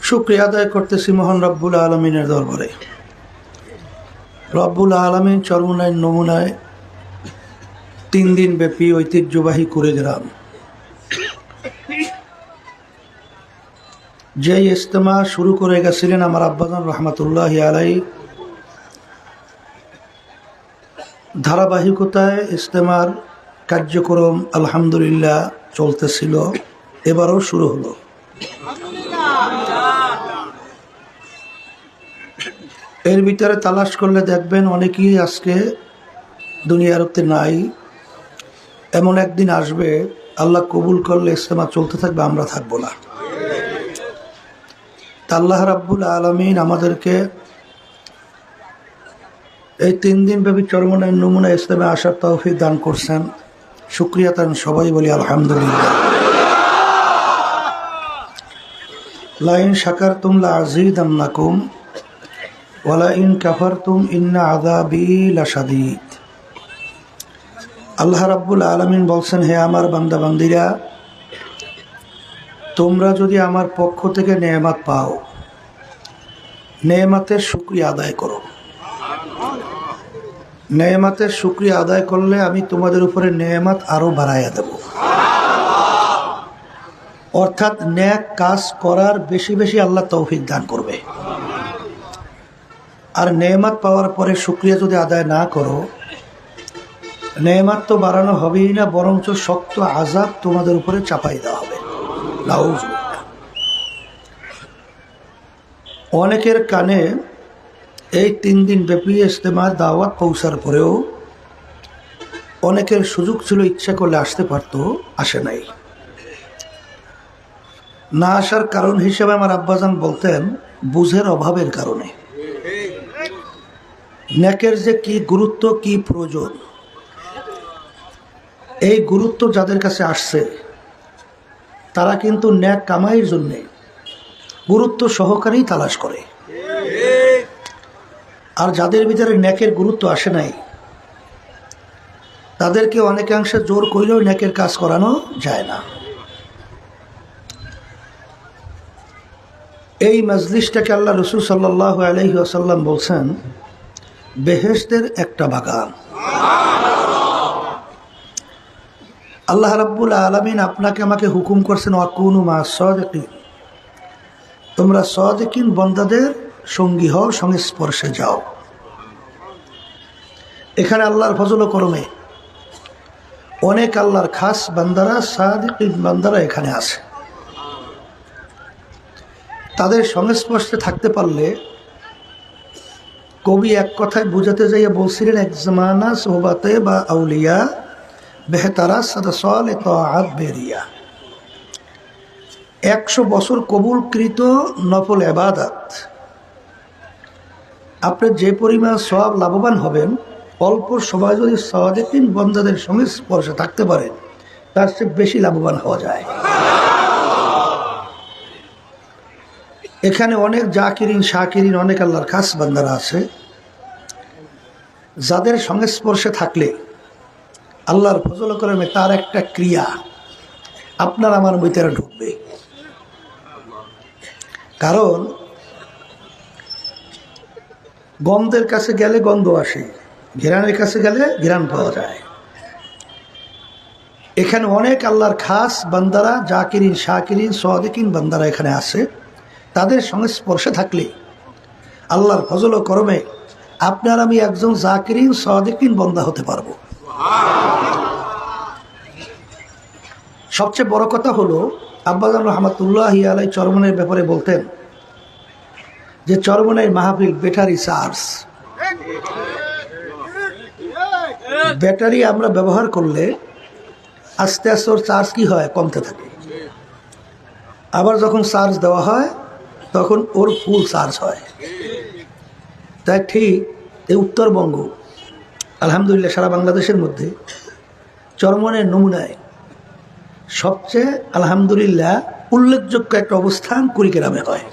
শুকরিয়া আদায় করতেছি মহান রব্বুল আলমিনের দরবারে। রব্বুল আলমিন চরমনায় নমুনায় 3 দিন ব্যাপী ঐতিহ্যবাহী কুড়িগ্রাম যে ইজতেমা শুরু করে গেছিলেন আমার আব্বাজান রহমতুল্লাহ আলাই, ধারাবাহিকতায় ইজতেমার কার্যক্রম আলহামদুলিল্লাহ চলতেছিল, এবারও শুরু হলো। এর ভিতরে তালাশ করলে দেখবেন অনেকেই আজকে দুনিয়ার মধ্যে নাই। এমন একদিন আসবে আল্লাহ কবুল করলে ইজতেমা চলতে থাকবে, আমরা থাকবো না। তা আল্লাহ রাব্বুল আলামিন আমাদেরকে এই 3 দিন ব্যাপী চরমনায় নমুনা ইজতেমা আসার তৌফিক দান করছেন। শুকরিয়া তান সবাই বলি আলহামদুলিল্লাহ। লাইন শাকারতুম লাযীদান্নাকুম ওয়ালা ইন কাফারতুম ইন্না আযাবি লাশাদীদ। আল্লাহ রাব্বুল আলামিন বলছেন, হে আমার বান্দা বান্দিরা, তোমরা যদি আমার পক্ষ থেকে নেয়ামত পাও, নেয়ামতের শুকরিয়া আদায় করো। নেয়ামতের শুকরিয়া আদায় করলে আমি তোমাদের উপরে নেয়ামত আরো বাড়াইয়া দেব। অর্থাৎ নেক কাজ করার বেশি বেশি আল্লাহ তৌফিক দান করবে। আর নেয়ামত পাওয়ার পরে শুকরিয়া যদি আদায় না করো, নেয়ামত তো বাড়ানো হবেই না, বরঞ্চ শক্ত আযাব তোমাদের উপরে চাপাই দেওয়া হবে। নাউযুবিল্লাহ। অনেকের কানে এই 3 দিন ব্যাপী ইজতেমার দাওয়াত পৌঁছার পরেও অনেকের সুযোগ ছিল, ইচ্ছা করলে আসতে পারত, আসে নাই। না আসার কারণ হিসেবে আমার আব্বাজান বলতেন বুঝের অভাবের কারণে। নেকের যে কি গুরুত্ব, কি প্রয়োজন, এই গুরুত্ব যাদের কাছে আসছে তারা কিন্তু নেক কামাইয়ের জন্য গুরুত্ব সহকারেই তালাশ করে। আর যাদের ভিতরে নেকের গুরুত্ব আসে নাই তাদেরকে অনেকাংশে জোর করলেও নেকের কাজ করানো যায় না। এই মজলিসটাকে আল্লাহ রসুল সাল্লাল্লাহু আলাইহি ওয়াসাল্লাম বলছেন বেহেশতের একটা বাগান। আল্লাহ রাব্বুল আলামিন আপনাকে আমাকে হুকুম করছেন ওয়াকুনু মা সাদিকিন, তোমরা সাদিকিন বান্দাদের সঙ্গী হও, সংস্পর্শে যাও। এখানে আল্লাহর ফজল ও করমে অনেক আল্লাহর খাস বান্দারা, সাদিকিন বান্দারা এখানে আছে। তাদের সংস্পর্শে থাকতে পারলে কবি এক কথায় বুঝাতে যাইয়া বলছিলেন, এক জামানা সোহবাতে বা আউলিয়া বেহতারা সাদাসল তাআত বেরিয়া। 100 বছর কবুলকৃত নফল ইবাদত আপনি যে পরিমাণ সওয়াব লাভবান হবেন, অল্প সময় যদি সাদিকিন বান্দাদের সংস্পর্শে থাকতে পারেন তার চেয়ে বেশি লাভবান হওয়া যায়। এখানে অনেক জাকিরিন শাকিরিন, অনেক আল্লাহর খাস বান্দারা আছে যাদের সংস্পর্শে থাকলে আল্লাহর ফজল করমে তার একটা ক্রিয়া আপনার আমার ভিতরে ঢুকবে। কারণ গন্ধের কাছে গেলে গন্ধ আসে, ঘ্রাণের কাছে গেলে ঘ্রাণ পাওয়া যায়। এখানে অনেক আল্লাহর খাস বান্দারা, জাকিরিন শাকিরিন সাদিকিন বান্দারা এখানে আছে। তাদের সংস্পর্শে থাকলে আল্লাহর ফজল ও করমে আপনার আমি একজন জাকিরিন সাদিকিন বান্দা হতে পারবো। সবচেয়ে বড় কথা হলো আব্বাজান রহমতুল্লাহ আলাই চরমনের ব্যাপারে বলতেন যে চরমনের মাহফিল ব্যাটারি চার্জ। ব্যাটারি আমরা ব্যবহার করলে আস্তে আস্তে ওর চার্জ কি হয়, কমতে থাকে। আবার যখন চার্জ দেওয়া হয় তখন ওর ফুল চার্জ হয়। তাই ঠিক এই উত্তরবঙ্গ আলহামদুলিল্লাহ সারা বাংলাদেশের মধ্যে চরমনের নমুনায় সবচেয়ে আলহামদুলিল্লাহ উল্লেখযোগ্য একটা অবস্থান কুড়িগ্রামে হয়।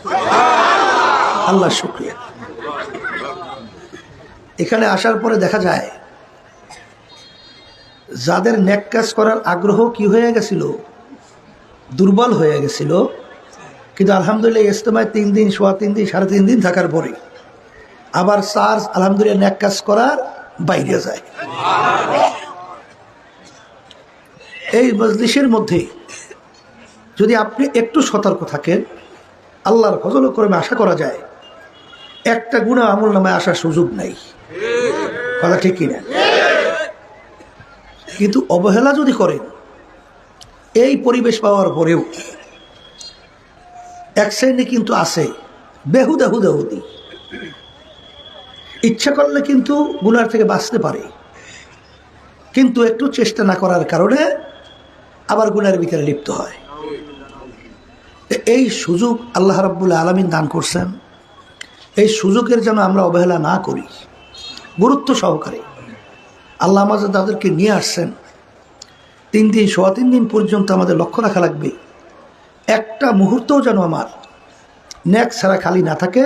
আল্লাহ শুকরিয়া। এখানে আসার পরে দেখা যায় যাদের নেক কাজ করার আগ্রহ কি হয়ে গেছিল, দুর্বল হয়ে গেছিল, কিন্তু আলহামদুলিল্লাহ ইজতেমায় 3 দিন, সোয়া 3 দিন, 3.5 দিন থাকার পরে আবার চার্জ আলহামদুলিল্লাহ নেক কাজ করার বাইরে যায়। এই মজলিসের মধ্যে যদি আপনি একটু সতর্ক থাকেন, আল্লাহর ফজল ও করমে আশা করা যায় একটা গুনাহ আমল নামায় আসার সুযোগ নাই। কথা ঠিক কিনা? কিন্তু অবহেলা যদি করেন, এই পরিবেশ পাওয়ার পরেও এক শ্রেণী কিন্তু আছে বেহুদা হুদাহুদি, ইচ্ছা করলে কিন্তু গুনার থেকে বাঁচতে পারে, কিন্তু একটু চেষ্টা না করার কারণে আবার গুনার ভিতরে লিপ্ত হয়। এই সুযোগ আল্লাহ রাব্বুল আলামিন দান করছেন, এই সুযোগের যেন আমরা অবহেলা না করি। গুরুত্ব সহকারে আল্লাহ আমাদের তাদেরকে নিয়ে আসছেন 3 দিন, সোয়া 3 দিন পর্যন্ত আমাদের লক্ষ্য রাখা লাগবে একটা মুহূর্তও যেন আমার নেক ছাড়া খালি না থাকে,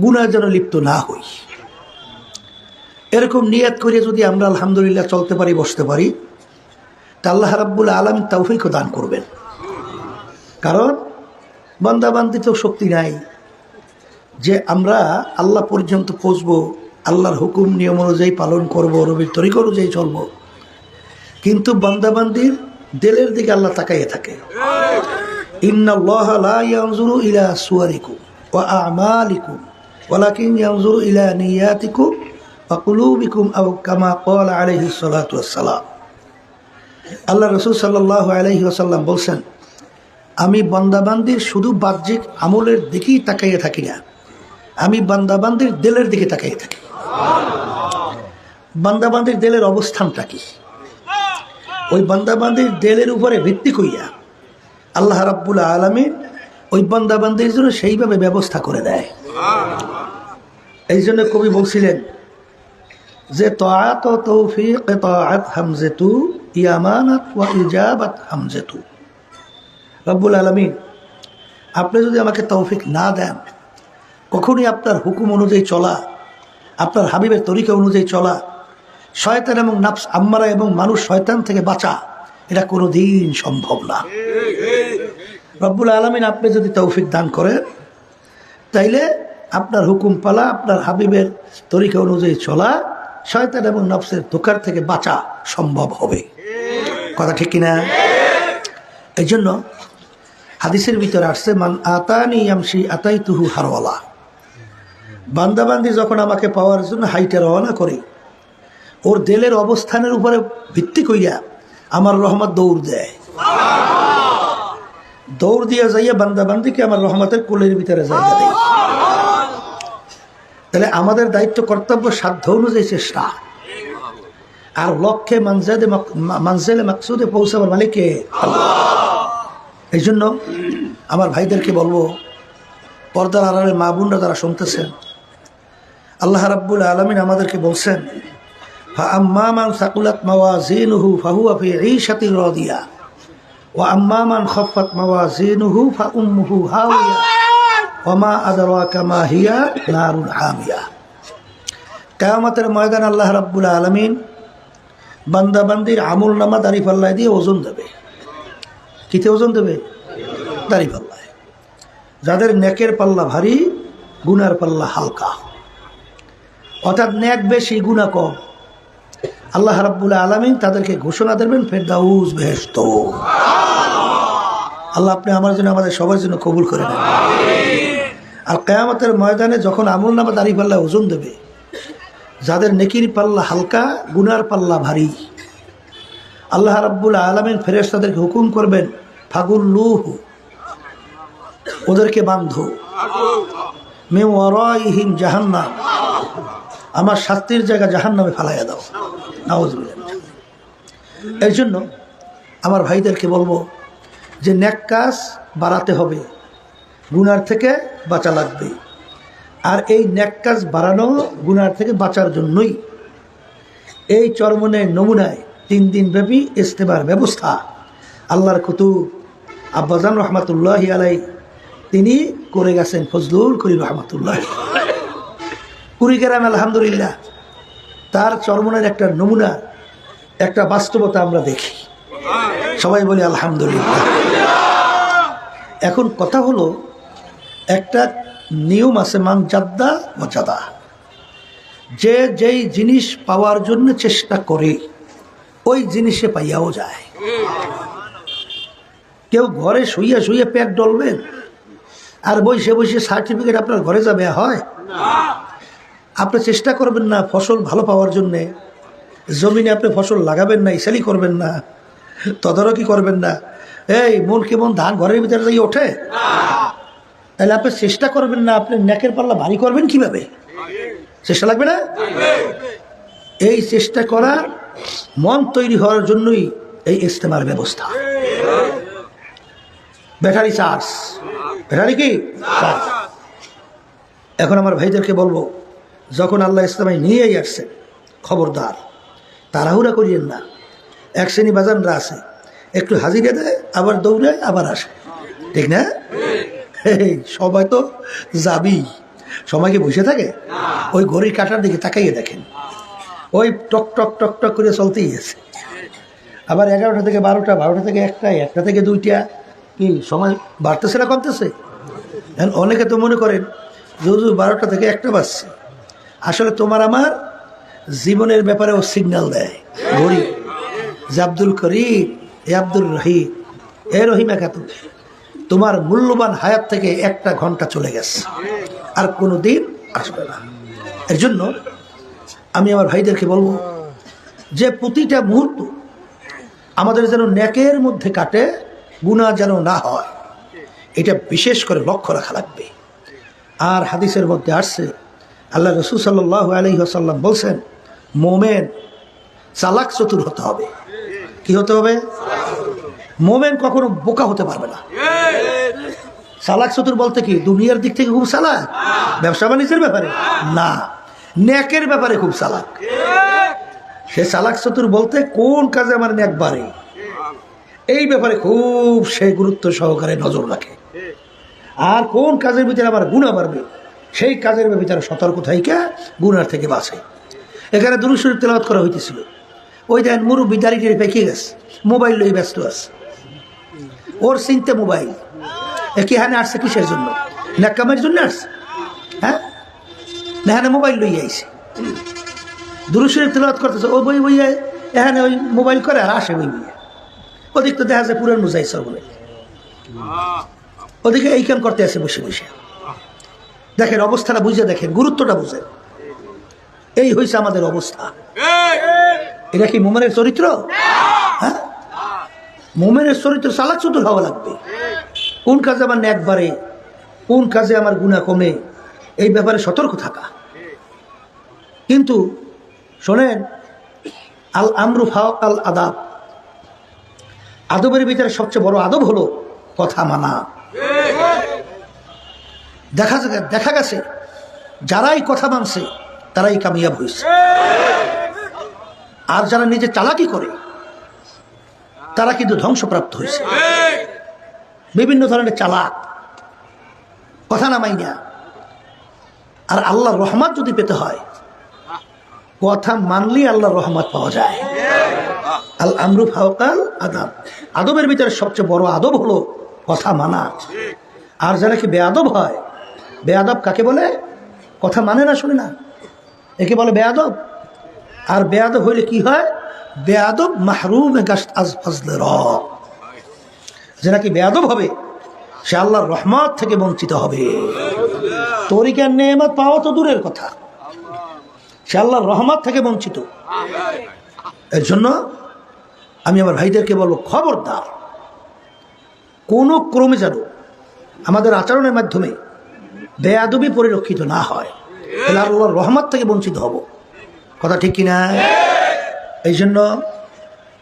গুনাহ যেন লিপ্ত না হই। এরকম নিয়ত করে যদি আমরা আলহামদুলিল্লাহ চলতে পারি, বসতে পারি, তা আল্লাহ রাব্বুল আলামিন তৌফিকও দান করবেন। কারণ বান্দাবান্দি তো শক্তি নাই যে আমরা আল্লাহ পর্যন্ত পৌঁছবো, আল্লাহর হুকুম নিয়ম অনুযায়ী পালন করবো, নবীর তরিকা অনুযায়ী চলবো। কিন্তু বান্দাবান্দির দিলের দিকে আল্লাহ তাকাইয়ে থাকে। ইন্নাল্লাহা লা ইয়ানজুরু ইলা সুওয়ারিকুম ওয়া আমালিকুম ওয়ালাকিন ইয়ানজুরু ইলা নিয়াতিকুম ওয়া কুলুবিকুম আও কামা ক্বালা আলাইহিস সালাতু ওয়াস সালাম। আল্লাহ রাসূল সাল্লাল্লাহু আলাইহি ওয়াসাল্লাম বলছেন, আমি বান্দাবান্দির শুধু বাহ্যিক আমলের দিকেই তাকাইয়ে থাকি না, আমি বান্দাবান্দির দিলের দিকে তাকাইয়ে থাকি। বান্দাবান্দির দিলের অবস্থানটা কি, ওই বান্দাবান্দির দিলের উপরে ভিত্তি কইয়া আল্লাহ রাব্বুল আলামিন ওই বান্দাবান্দির জন্য সেইভাবে ব্যবস্থা করে দেয়। এই জন্য কবি বলছিলেন যে তাআত ও তৌফিক তাআত হামজাতু ইয়ামানাত ওয়া ইজাবাত হামজাতু। রব্বুল আলামিন আপনি যদি আমাকে তৌফিক না দেন, কখনই আপনার হুকুম অনুযায়ী চলা, আপনার হাবিবের তরিকা অনুযায়ী চলা, শয়তান এবং নাফস আম্মারা এবং মানুষ শয়তান থেকে বাঁচা, এটা কোনো দিন সম্ভব না। রব্বুল আলামিন আপনি যদি তৌফিক দান করেন, তাইলে আপনার হুকুম পালা, আপনার হাবিবের তরিকা অনুযায়ী চলা, শয়তান এবং নফসের ধোঁকার থেকে বাঁচা সম্ভব হবে। কথা ঠিক কিনা? এই জন্য হাদিসের ভিতরে আসছে, মান আতানি ইয়ামশি আতাইতুহু হারওয়ালা। বান্দাবান্দি যখন আমাকে পাওয়ার জন্য হাইটে রওনা করে, ওর দিলের অবস্থানের উপরে ভিত্তি কইয়া আমার রহমত দৌড় দেয়। দৌড় দিয়া যাইয়া বান্দাবান্দিকে আমার রহমতের কোলের ভিতরে জায়গা দেয়। তাহলে আমাদের দায়িত্ব, কর্তব্য, সাধ্য অনুযায়ী চেষ্টা, আর লক্ষ্যে মানজিলে মাকসুদে পৌঁছাবার মালিককে আল্লাহ। এই জন্য আমার ভাইদেরকে বলবো, পর্দার আড়ালে মা বোনরা যারা শুনতেছেন, আল্লাহ রাব্বুল আলামিন আমাদেরকে বলছেন, ফাআম্মা মান সাকুলাত মাওয়াজিনুহু ফাহুয়া ফি ঈশাতির রাদিয়া ওয়া আম্মা মান খাফফাত মাওয়াজিনুহু ফাউম্মুহু হাওিয়া ওয়া মা আদরাকা মা হিয়া নারুন হামিয়া। কিয়ামতের ময়দানে আল্লাহ রাব্বুল আলামিন বান্দাবান্দির আমল নামা দাঁড়িপাল্লায় দিয়ে ওজন দেবে। কিতে ওজন দেবে? দাঁড়িপাল্লায়। যাদের নেকের পাল্লা ভারী, গুনার পাল্লা হালকা, অর্থাৎ নেক বেশি গুনাহ কম, আল্লাহ রাব্বুল আলামিন তাদেরকে ঘোষণা দেবেন ফেরদাউস, বেহেশত। আল্লাহ আপনি আমার জন্য, আমাদের সবার জন্য কবুল করে নেন। আর কিয়ামতের ময়দানে যখন আমল নামা দাঁড়িপাল্লায় ওজন দেবে, যাদের নেকির পাল্লা হালকা, গুনার পাল্লা ভারী, আল্লাহ রাব্বুল আলামিন ফেরেশতাদেরকে হুকুম করবেন, ফাগুল্লুহু, ওদেরকে বাঁধো, মিন ওয়ারাইহিম জাহান্নাম, আমার শাস্তির জায়গা জাহান্নামে ফালাইয়া দাও। নাউযুবিল্লাহ। এর জন্য আমার ভাইদেরকে বলবো যে নেক কাজ বাড়াতে হবে, গুনার থেকে বাঁচা লাগবে। আর এই নেক কাজ বাড়ানো, গুনার থেকে বাঁচার জন্যই এই চরমনের নমুনায় 3 দিন ব্যাপী ইজতেমার ব্যবস্থা আল্লাহর কুতুব আব্বাজান রহমাতুল্লাহি আলাইহি তিনি করে গেছেন। ফজলুল করিম রহমাতুল্লাহ কুড়িগ্রাম, আলহামদুলিল্লাহ, তার চরমনের একটা নমুনা, একটা বাস্তবতা আমরা দেখি। সবাই বলি আলহামদুলিল্লাহ। এখন কথা হলো, একটা নিয়ম আছে, মান জাদ্দা ওয়াজাদা, যে যেই জিনিস পাওয়ার জন্য চেষ্টা করে ওই জিনিসে পাইয়াও যায়। কেউ ঘরে শুইয়া শুইয়া পেট ডলবেন আর বসে বসে সার্টিফিকেট আপনার ঘরে যাবে হয়? আপনি চেষ্টা করবেন না ফসল ভালো পাওয়ার জন্যে, জমিনে আপনি ফসল লাগাবেন না, ইসালি করবেন না, তদারকি করবেন না, এই মন কেমন ধান ঘরের ভিতরে যাই ওঠে? তাহলে আপনি চেষ্টা করবেন না, আপনি নেকের পাল্লা ভারী করবেন কিভাবে? চেষ্টা লাগবে না? এই চেষ্টা করা মন তৈরি হওয়ার জন্যই এই ইজতেমার ব্যবস্থা। ব্যাটারি চার্জ, ব্যাটারি কি চার্জ। এখন আমার ভাইদেরকে বলবো, যখন আল্লাহ ইসলামাই নিয়েই আসছে, খবরদার তাড়াহুড়া করিয়েন না। এক শ্রেণী বাজানরা আছে, একটু হাজিরা দেয়, আবার দৌড়ায়, আবার আসে, ঠিক না? সবাই তো যাবি, সময়কে বসে থাকে? ওই ঘড়ির কাঁটার দিকে তাকাইয়ে দেখেন, ওই টক টক টক টক করে চলতেই আছে। আবার 11টা থেকে 12টা, 12টা থেকে 1টা, 1টা থেকে 2টা, কি সময় বাড়তেছে না কমতেছে? অনেকে তো মনে করেন যদি 12টা থেকে 1টা বাজছে, আসলে তোমার আমার জীবনের ব্যাপারে ও সিগন্যাল দেয় ঘড়ি, যে আব্দুল করিম, এ আব্দুল রহিম, এ রহিমা খাতুন, তোমার মূল্যবান হায়াত থেকে 1টা ঘন্টা চলে গেছে, আর কোনো দিন আসবে না। এর জন্য আমি আমার ভাইদেরকে বলবো যে প্রতিটা মুহূর্ত আমাদের যেন নেকের মধ্যে কাটে, গুনাহ যেন না হয়, এটা বিশেষ করে লক্ষ্য রাখা লাগবে। আর হাদিসের মধ্যে আসছে, আল্লাহ রাসূল সাল্লাল্লাহু আলাইহি ওয়াসাল্লাম বলছেন, মোমেন চালাক চতুর হতে হবে। কি হতে হবে? মোমেন কখনো বোকা হতে পারবে না। চালাক চতুর বলতে কি দুনিয়ার দিক থেকে খুব চালাক, ব্যবসা বাণিজ্যের ব্যাপারে না, নেকের ব্যাপারে খুব চালাক। সে চালাক চতুর বলতে কোন কাজে আমার নেক বাড়ে, এই ব্যাপারে খুব সে গুরুত্ব সহকারে নজর রাখে। আর কোন কাজের ভিতরে আমার গুনাহ বাড়বে, সেই কাজের ভিতরে সতর্ক থাইকা গুনার থেকে বাঁচে। এখানে দুরূদ শরীফ তেলাওয়াত করা হইতেছিল, ওই দেন মুরব্বি দাঁড়িয়ে পেকে গেছে, মোবাইল লই ব্যস্ত আছে, ওর চিন্তা মোবাইল। এখানে আসছে কিসের জন্য? নেকামের জন্য আসছে? হ্যাঁ, না, এখানে মোবাইল লই আইছে, দুরূদ শরীফ তেলাওয়াত করতেছে, ও বই বইয়ে এখানে ওই মোবাইল করে আর আসে বই বইয়ে। ওদিক তো দেখা যায় পুরান মুজাইসর বলে, ওদিকে এই কাম করতে আছে বসে বসে। দেখেন অবস্থাটা বুঝে, দেখেন গুরুত্বটা বুঝেন। এই হয়েছে আমাদের অবস্থা। এটা কি মোমেনের চরিত্র? হ্যাঁ, মোমেনের চরিত্র চালাক চতুর হওয়া লাগবে। কোন কাজে আমার নেক বাড়ে, কোন কাজে আমার গুনাহ কমে, এই ব্যাপারে সতর্ক থাকা। কিন্তু শোনেন, আল আমরু ফাওকাল আদাব, আদবের ভিতরে সবচেয়ে বড় আদব হলো কথা মানা। দেখা গেছে যারাই কথা মানছে তারাই কামিয়াব হয়েছে, আর যারা নিজে চালাকি করে তারা কিন্তু ধ্বংসপ্রাপ্ত হয়েছে। বিভিন্ন ধরনের চালাক, কথা না মাইনা। আর আল্লাহর রহমত যদি পেতে হয়, কথা মানলেই আল্লাহর রহমত পাওয়া যায়। আল আমরু ফাওকাল আদাব, আদবের ভিতরে সবচেয়ে বড় আদব হলো কথা মানা। আর যারা কি বেয়াদব হয়, বেয়াদব কাকে বলে? কথা মানে না, শুনে না, একে বলে বেয়াদব। আর বেয়াদব হইলে কি হয়? বেয়াদব মাহরুমে গাশত আজ ফজলে রব, যে নাকি বেয়াদব হবে সে আল্লাহর রহমত থেকে বঞ্চিত হবে। তরিকার নেয়ামত পাওয়া তো দূরের কথা, সে আল্লাহর রহমত থেকে বঞ্চিত। এর জন্য আমি আমার ভাইদেরকে বলবো, খবরদার কোনো ক্রমে যেন আমাদের আচরণের মাধ্যমে বেয়াদবি পরিলক্ষিত না হয়, তাহলে আল্লাহর রহমত থেকে বঞ্চিত হব। কথা ঠিক কিনা? এই জন্য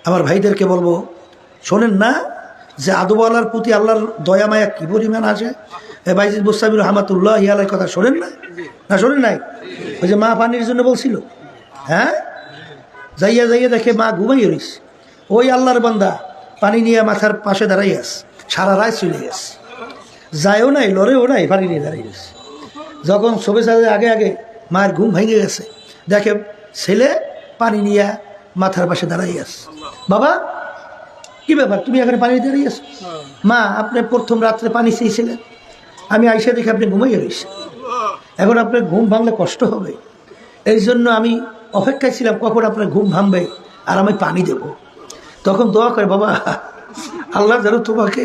আমার ভাইদেরকে বলবো, শোনেন না যে আদবওয়ালার প্রতি আল্লাহর দয়া মায়া কি পরিমাণ আছে। বাইজিদ বুস্তামি রহমাতুল্লাহ আলাইহির কথা শোনেন না? না শোনেন নাই? ওই যে মা পানির জন্য বলছিল, হ্যাঁ, যাইয়া যাইয়া দেখে মা ঘুমাইয়ে রইছে, ওই আল্লাহর বান্দা পানি নিয়ে মাথার পাশে দাঁড়াই আছে, সারা রাত চলে গেছে, যায়ও নাই, লড়েও নাই, পানি নিয়ে দাঁড়িয়ে গেছে। যখন সবে সাথে আগে আগে মায়ের ঘুম ভেঙে গেছে, দেখে ছেলে পানি নিয়ে মাথার পাশে দাঁড়াই আছে। বাবা কি ব্যাপার, তুমি এখানে পানি দাঁড়িয়ে আছো? মা, আপনি প্রথম রাত্রে পানি চেয়েছিলেন, আমি আইসা দেখি আপনি ঘুমাইয়া রয়েছেন। এখন আপনার ঘুম ভাঙলে কষ্ট হবে, এই জন্য আমি অপেক্ষায় ছিলাম কখন আপনার ঘুম ভাঙবে আর আমি পানি দেব। তখন দোয়া করে, বাবা আল্লাহ যেন তোমাকে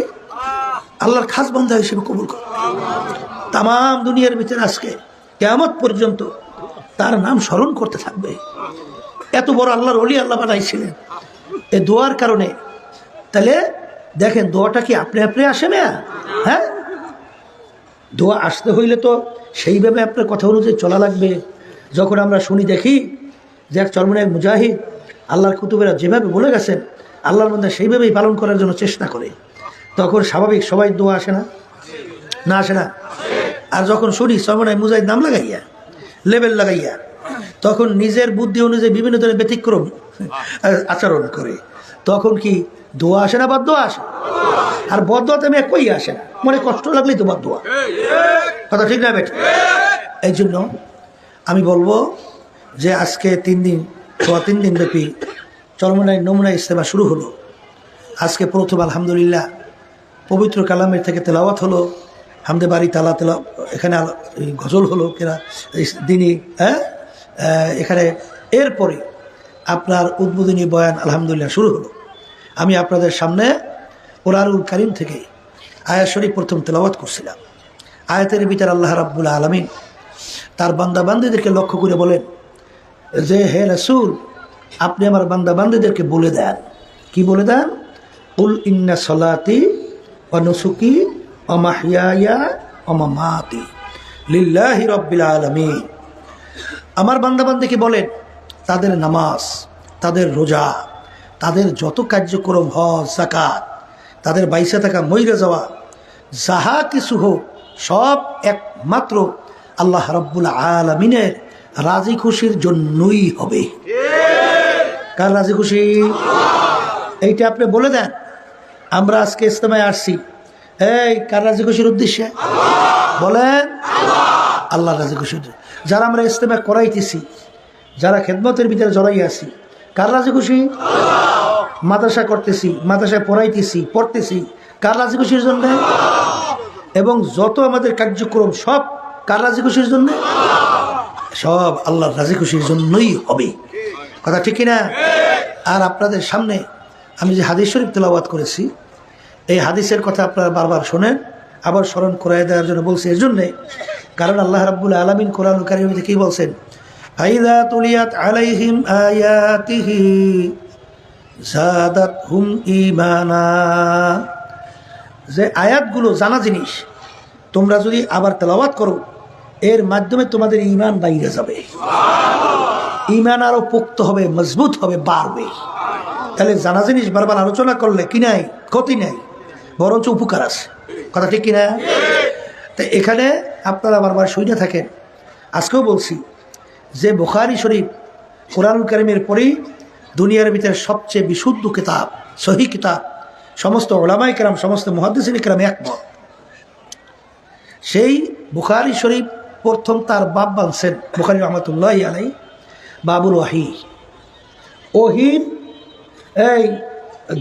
আল্লাহর খাস বান্দা হিসেবে কবুল করে। তাম দুনিয়ার ভিতরে আজকে কিয়ামত পর্যন্ত তার নাম স্মরণ করতে থাকবে। এত বড় আল্লাহর ওলি আল্লাহ বানাইছিলেন এই দোয়ার কারণে। তাহলে দেখেন দোয়াটা কি আপনি আপনি আসে না? হ্যাঁ, দোয়া আসতে হইলে তো সেইভাবে আপনার কথা অনুযায়ী চলা লাগবে। যখন আমরা শুনি দেখি যে এক চরমনায় মুজাহিদ আল্লাহর কুতুবেরা যেভাবে বলে গেছেন আল্লাহর মধ্যে সেইভাবেই পালন করার জন্য চেষ্টা করে, তখন স্বাভাবিক সবাই দোয়া আসে না? না আসে না? আর যখন শুনি চরমনায় মুজাহিদ নাম লাগাইয়া লেবেল লাগাইয়া তখন নিজের বুদ্ধি অনুযায়ী বিভিন্ন ধরনের ব্যতিক্রম আচরণ করে, তখন কি দোয়া আসে না বদদোয়া আসে? আর বদদোয়াতে আমি কই আসে না, মনে কষ্ট লাগলেই তো বদদোয়া। কথা ঠিক না বেটা? এই জন্য আমি বলবো যে আজকে 3 দিন ব্যাপী চরমনায় নমুনা ইস্তেমা শুরু হলো। আজকে প্রথম আলহামদুলিল্লাহ পবিত্র কালামের থেকে তেলাওয়াত হলো, হামদে বাড়ি তালা তেলা, এখানে গজল হলো কেনা দিনই, হ্যাঁ এখানে। এরপরে আপনার উদ্বোধনী বয়ান আলহামদুলিল্লাহ শুরু হলো। আমি আপনাদের সামনে কোরআনুল কারীম থেকে আয়াত শরীফ প্রথম তেলাওয়াত করছিলাম। আয়াতের ভিতরে আল্লাহ রাব্বুল আলামিন তার বান্দা বান্দীদেরকে লক্ষ্য করে বলেন যে, হে রাসূল আপনি আমার বান্দা বান্দীদেরকে বলে দেন। কি বলে দেন? কুল ইন্না সলাতি ওয়া নুসুকি ওয়া মাহইয়ায়া ওয়া মামাতি লিল্লাহি রাব্বিল আলামিন। আমার বান্দা বান্দীকে বলেন তাদের নামাজ, তাদের রোজা, তাদের যত কার্যক্রম, হজ, যাকাত, তাদের বাইসে থাকা, মইরা যাওয়া, যাহা কিছু হোক সব একমাত্র আল্লাহ রাব্বুল আলামিনের রাজি খুশির জন্যই হবে। কার রাজি খুশি? এইটা আপনি বলে দেন। আমরা আজকে ইস্তেমায় আসছি, এই কার রাজি খুশির উদ্দেশ্যে? বলেন আল্লাহ রাজি খুশির। যারা আমরা ইস্তেমা করাইতেছি, যারা খেদমতের ভিতরে জড়াই আছি, কার রাজি খুশি? মাদ্রাসা করতেছি, মাদ্রাসায় পড়তেছি, কার রাজি খুশির জন্য? এবং যত আমাদের কার্যক্রম সব কার রাজি খুশির জন্য? সব আল্লাহর রাজি খুশির জন্যই হবে। কথা ঠিক কিনা? আর আপনাদের সামনে আমি যে হাদিস শরীফ তেলাওয়াত করেছি, এই হাদিসের কথা আপনারা বারবার শোনেন, আবার স্মরণ করাই দেওয়ার জন্য বলছি। এর জন্যে কারণ আল্লাহ রাব্বুল আলামিন কোরআনুল কারীমে কি বলছেন? ফাইযা তুলিয়াত আলাইহিম আয়াতিহি যাদাতহুম ঈমানা। যে আয়াতগুলো জানা জিনিস, তোমরা যদি আবার তেলাওয়াত করো এর মাধ্যমে তোমাদের ঈমান বাইরে যাবে, ঈমান আরো পোক্ত হবে, মজবুত হবে, বাড়বে। তাহলে জানা জিনিস বারবার আলোচনা করলে কি নাই? ক্ষতি নাই, বরঞ্চ উপকার আছে। কথা ঠিক কিনা? তো এখানে আপনারা বারবার শুনে থাকেন, আজকেও বলছি যে বুখারী শরীফ কোরআনুল কারীমের পরেই দুনিয়ার ভিতরে সবচেয়ে বিশুদ্ধ কিতাব, সহিহ কিতাব। সমস্ত উলামায়ে কেরাম, সমস্ত মুহাদ্দিসিনে কেরাম একমত। সেই বুখারী শরীফ প্রথম তার বাব বানছেন বুখারী রহমাতুল্লাহি আলাইহি, বাবুল ওয়াহি। ওহীর এই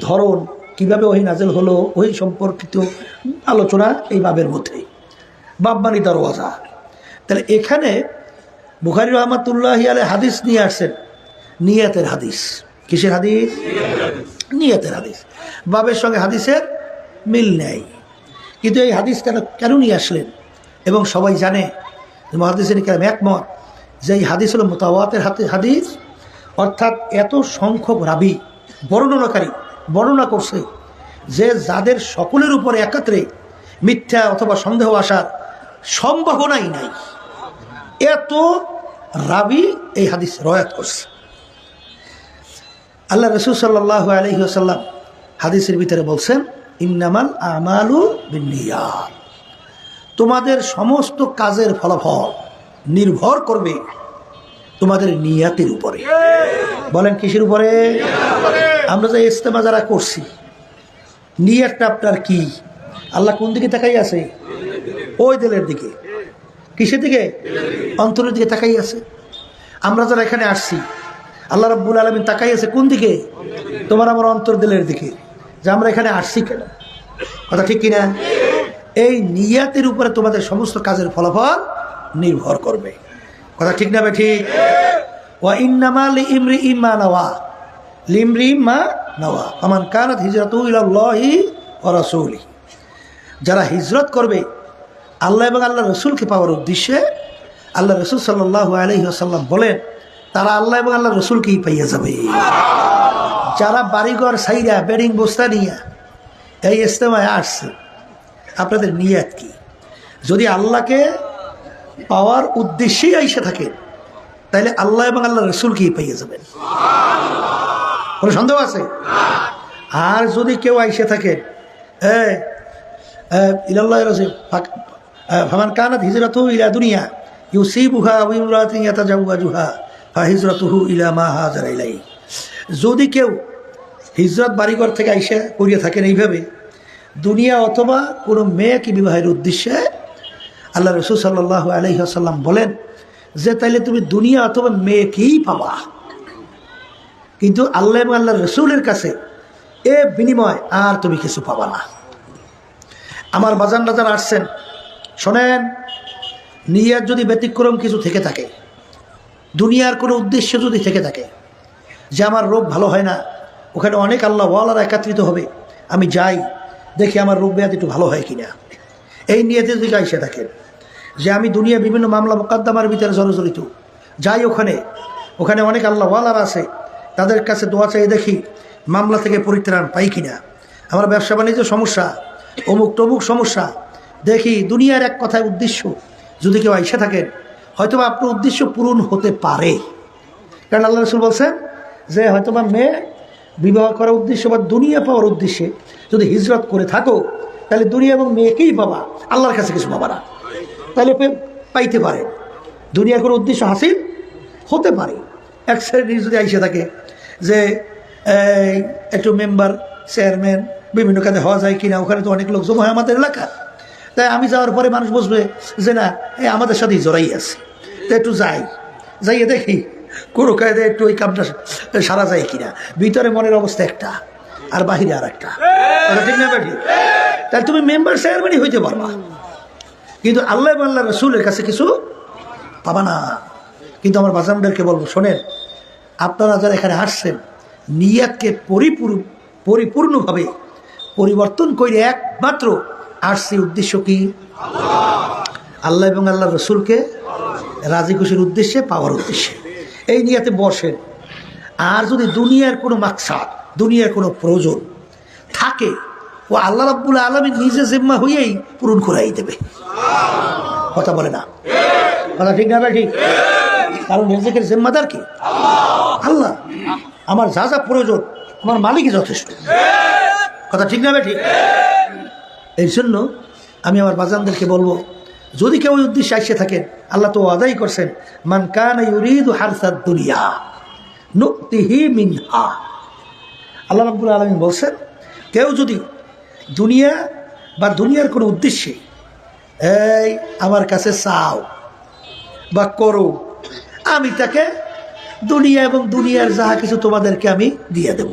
ধরন, কিভাবে ওহী নাযিল হলো, ওহী সম্পর্কিত আলোচনা এই বাবের মধ্যেই, বাব মানে দরওয়াজা। তাহলে এখানে বুখারী রহমাতুল্লাহি আলাইহি হাদিস নিয়ে আসছেন, নিয়াতের হাদিস। কিসের হাদিস? নিয়াতের হাদিস। বাবের সঙ্গে হাদিসের মিল নেই, কিন্তু এই হাদিস কেন নিয়ে আসলেন? এবং সবাই জানে মুহাদ্দিসিন কেরাম একমত যে এই হাদিস হলো মুতাওয়াতির হাদিস, অর্থাৎ এত সংখ্যক রাবী বর্ণনাকারী বর্ণনা করছে যে যাদের সকলের উপরে একত্রে মিথ্যা অথবা সন্দেহ আসার সম্ভাবনাই নাই, এত রাবী এই হাদিস রওয়ায়াত করছে। আল্লাহ রাসূল সাল্লাল্লাহু আলাইহি ওয়াসাল্লাম হাদিসের ভিতরে বলছেন, ইন্নামাল আমালু বিন্নিয়াত। তোমাদের সমস্ত কাজের ফলাফল নির্ভর করবে তোমাদের নিয়াতের উপরে। বলেন কিসের উপরে? আমরা যে ইস্তেমা যারা করছি, নিয়াতটা আপনার কি? আল্লাহ কোন দিকে তাকাই আছে? ওই দিলের দিকে। কিসের দিকে? অন্তরের দিকে তাকাই আছে। আমরা যারা এখানে আসছি, আল্লাহ রাব্বুল আলামিন তাকাই আছে কোন দিকে? তোমার আমার অন্তর দিলের দিকে, যে আমরা এখানে আসছি কেন। কথা ঠিক কিনা? এই নিয়াতের উপরে তোমাদের সমস্ত কাজের ফলাফল নির্ভর করবে। কথা ঠিক না ঠিক? ওয়া ইন্নামা লিইমরিইন মা নাওয়া, লিইমরিইন মা নাওয়া ফামান কানাত হিজরাতুহু ইলাল্লাহি ওয়া রাসূলিহি। যারা হিজরত করবে আল্লাহ এবং আল্লাহ রসুলকে পাওয়ার উদ্দেশ্যে, আল্লাহ রসুল সাল্লাল্লাহু আলাইহি ওয়াসাল্লাম বলেন তারা আল্লাহ এবং আল্লাহ রসুলকেই পাইয়া যাবে। যারা বাড়িঘর সাইরা বেডিং বস্তা নিয়ে এই ইজতেমায় আসছে, আপনাদের নিয়াত কি? যদি আল্লাহকে পাওয়ার উদ্দেশ্যেই আইসা থাকেন তাহলে আল্লাহ এবং আল্লাহ রসুলকেই পাইয়া যাবেন, কোনো সন্দেহ আছে? আর যদি কেউ আইসে থাকে ইলাল্লাহি রাসূল ফামান কানাত হিজরাতুহু ইলা দুনিয়া ইউসিবুহা আও ইমরাতিন ইয়াতাজাওয়াজুহা ফাহিজরাতুহু ইলা মা হাজারা ইলাইহি, যদি কেউ হিজরত বাড়িঘর থেকে আইসা করিয়া থাকেন এইভাবে দুনিয়া অথবা কোনো মেয়েকে বিবাহের উদ্দেশ্যে, আল্লাহ রসুল সাল্লাল্লাহু আলাইহি ওয়াসাল্লাম বলেন যে তাইলে তুমি দুনিয়া অথবা মেয়েকেই পাবা, কিন্তু আল্লাহ এবং আল্লাহ রসুলের কাছে এ বিনিময় আর তুমি কিছু পাবা না। আমার বাজানরা যারা আসছেন শোনেন, নিয়াত যদি ব্যতিক্রম কিছু থেকে থাকে, দুনিয়ার কোনো উদ্দেশ্য যদি থেকে থাকে যে আমার রোগ ভালো হয় না, ওখানে অনেক আল্লাহ ওয়ালারা একত্রিত হবে, আমি যাই দেখি আমার রোগ ব্যাধি একটু ভালো হয় কিনা, এই নিয়তে যদি আইসে থাকেন যে আমি দুনিয়া বিভিন্ন মামলা মোকদ্দমার ভিতরে জর্জরিত, যাই ওখানে অনেক আল্লাহ ওয়ালারা আছে, তাদের কাছে দোয়া চাই দেখি মামলা থেকে পরিত্রাণ পাই কিনা, আমার ব্যবসা বাণিজ্য সমস্যা, অমুক তমুক সমস্যা, দেখি দুনিয়ার এক কথায় উদ্দেশ্য যদি কেউ আইসা থাকেন হয়তোবা আপনার উদ্দেশ্য পূরণ হতে পারে। কারণ আল্লাহ রসুল বলছেন যে হয়তোবা মেয়ে বিবাহ করার উদ্দেশ্য বা দুনিয়া পাওয়ার উদ্দেশ্যে যদি হিজরত করে থাকো তাহলে দুনিয়া এবং মেয়েকেই পাবা, আল্লাহর কাছে কিছু পাবা না, তাহলে পাইতে পারে, দুনিয়ার কোনো উদ্দেশ্য হাসিল হতে পারে। এক শ্রেণীর যদি আইসা থাকে যে একটু মেম্বার চেয়ারম্যান বিভিন্ন কাজে হওয়া যায় কিনা, ওখানে তো অনেক লোক জমা হয় আমাদের এলাকা, তাই আমি যাওয়ার পরে মানুষ বুঝবে যে না আমাদের সাথেই জড়াই আছে, তো একটু যাইয়ে দেখি কোনো কায়দে একটু ওই কামটা সারা যায় কিনা, ভিতরে মনের অবস্থা একটা আর বাহিরে আর একটা, ঠিক না বেটি? তাই তুমি মেম্বার চেয়ারম্যানই হইতে পারবা, কিন্তু আল্লাহ এবং আল্লাহ রসুলের কাছে কিছু পাবা না। কিন্তু আমার বাজানদেরকে বলবো শোনেন, আপনারা যারা এখানে আসছেন নিয়াতকে পরিপূর্ণভাবে পরিবর্তন করে একমাত্র আসছে উদ্দেশ্য কি? আল্লাহ এবং আল্লাহ রসুলকে রাজি খুশির উদ্দেশ্যে পাওয়ার উদ্দেশ্যে এই নিয়াতে বসেন। আর যদি দুনিয়ার কোনো মাকসাদ, দুনিয়ার কোনো প্রয়োজন থাকে, ও আল্লাহ রাব্বুল আলামিন নিজে জিম্মা হইয়াই পূরণ করাই দেবে। কথা বলে না? কথা ঠিক না ঠিক? কারণ রিজিকের জিম্মাদার কি? আল্লাহ। আমার যা যা প্রয়োজন আমার মালিকই যথেষ্ট। কথা ঠিক না ঠিক? এই জন্য আমি আমার বাজানদেরকে বলবো, যদি কেউ উদ্দেশ্যে আসে থাকেন, আল্লাহ তো আদায় করছেন মান কানা ইউরিদু হারসাদ দুনিয়া নুতিহি মিনহা। আল্লাহ রাব্বুল আলামিন বলছেন কেউ যদি দুনিয়া বা দুনিয়ার কোনো উদ্দেশ্যে এই আমার কাছে চাও বা করো, আমি তাকে দুনিয়া এবং দুনিয়ার যাহা কিছু তোমাদেরকে আমি দিয়ে দেব।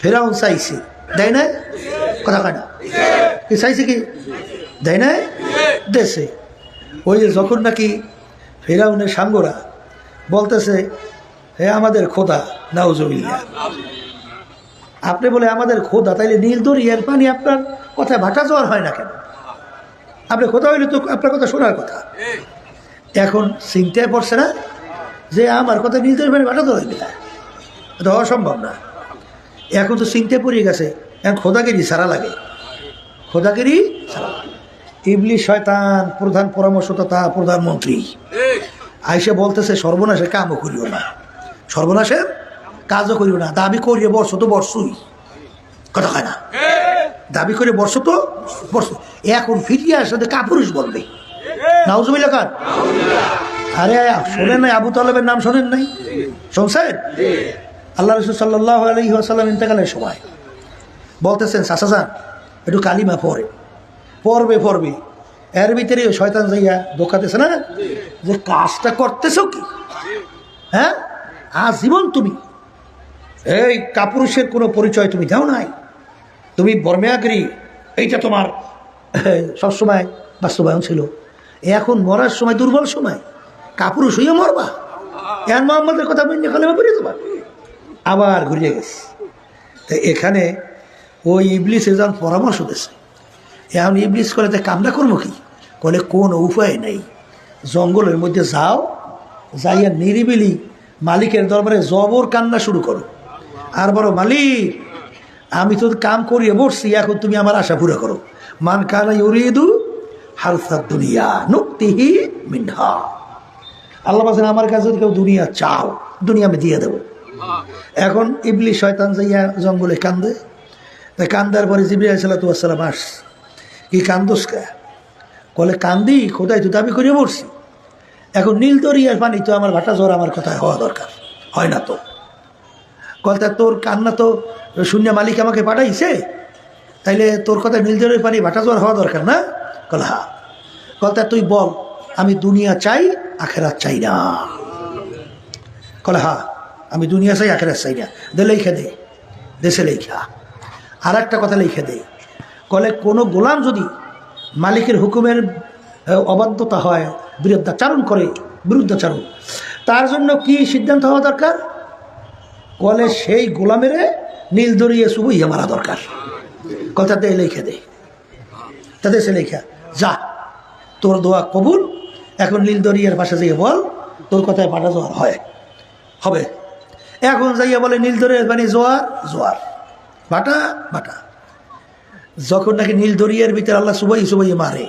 ফেরাউন চাইছে, দেয় না? কথা কয় না? কি চাইছে? কি দেয় না? দেশে ওই যে যখন নাকি ফেরাউনের সাঙ্গরা বলতেছে হে আমাদের খোদা, নাউজুবিল্লাহ, আপনি বলে আমাদের খোদা, তাইলে নীল দরিয়ার পানি আপনার কথায় ভাটা জোয়ার হয় না কেন? আপনি খোদা হইলে তো আপনার কথা শোনার কথা। এখন চিন্তায় পড়ছে না যে আমার কথা নীল দরিয়ার পানি ভাটা জোয়ার হইবে না, এটা অসম্ভব না। এখন তো চিন্তায় পড়ে গেছে, এখন খোদাগিরি সারা লাগে, খোদাগিরি সারা লাগে। ইবলিস শয়তান প্রধান পরামর্শদাতা প্রধানমন্ত্রী আইসে বলতেছে সর্বনাশের কামও করিও না, সর্বনাশের কাজও করিও না, দাবি করিয়ে বর্ষ তো বর্ষই। কথা হয় না? দাবি করে বর্ষ তো বর্ষ। এখন ফিরিয়ে আসলে কাপুরুষ বলবে নাউজুবিল্লাহ খান। আরে শোনেন নাই আবু তালেবের নাম শোনেন নাই? শুনছেন? আল্লাহ রাসূল সাল্লাল্লাহু আলাইহি ওয়াসাল্লাম ইন্তেকালের সময় বলতেছেন চাচা একটু কালিমা পড়বে, এর ভিতরে শয়তান যাইয়া ধোকাতেছে না যে কাজটা করতেছ কি, হ্যাঁ আজীবন তুমি এই কাপুরুষের কোনো পরিচয় তুমি দাও নাই, তুমি বর্মেয়াগিরি, এইটা তোমার সবসময় বাস্তবায়ন ছিল। এখন মরার সময় দুর্বল সময়, কাপুরুষ হইয়া মরবা, এখন মোহাম্মদের কথা মেনে কালেমা পড়ে তোমার আবার ঘুরিয়ে গেছে। তো এখানে ওই ইবলিস এজন পরামর্শ দিয়েছে। এখন ইবলিস করে তো কামনা করবো কি, বলে কোন উপায় নেই, জঙ্গলের মধ্যে যাও, যাইয়া নিরিবিলি মালিকের দরবারে জবর কান্না শুরু করো, আর বলো মালিক আমি তো কাম করিয়ে বসছি, এখন তুমি আমার আশা পুরো করো। মান কানা ইউরিদু হারসাদ দুনিয়া নুক্তিহি মিনহা, আল্লাহ বলেন আমার কাছে যদি কেউ দুনিয়া চাও, দুনিয়া আমি দিয়ে দেবো। এখন ইবলিস শয়তান যাইয়া জঙ্গলে কান্দে, কান্দার পরে জিবরিল আলাইহিস সালাতু ওয়াস সালাম আস, কি কান্দোস কে, বলে কান্দি খোদাই তো দাবি করিয়ে বসছি, এখন নীল দরিয়ার পানি তো আমার ভাটা জ্বর আমার কথায় হওয়া দরকার, হয় না তো। বলতে তোর কান্না তো শূন্য মালিক আমাকে পাঠাইছে, তাইলে তোর কথায় নীল দরিয়ার পানি ভাটা জ্বর হওয়া দরকার না? বলে হ্যাঁ। বলতে তুই বল আমি দুনিয়া চাই আখেরাত চাই না? বলে হ্যাঁ আমি দুনিয়া চাই আখেরাত চাই না। দে লেখা দে, দেশে লেখা। আর একটা কথা লিখে দেয়, বলে কোনো গোলাম যদি মালিকের হুকুমের অবাধ্যতা হয়, বিরুদ্ধাচারণ, তার জন্য কি সিদ্ধান্ত হওয়া দরকার? বলে সেই গোলামের নীল দরিয়ে চুবইয়া মারা দরকার। কথাতে লিখে দেয়, তাদের সে লেখা যা তোর দোয়া কবুল, এখন নীল দরিয়ার পাশে যাইয়ে বল তোর কথায় পাটা জোয়ার হবে। এখন যাইয়া বলে নীল দরিয়ার পানি জোয়ার জোয়ার, বাটা বাটা। যখন নাকি নীল দরিয়ার ভিতরে আল্লাহ সুবাই মারে,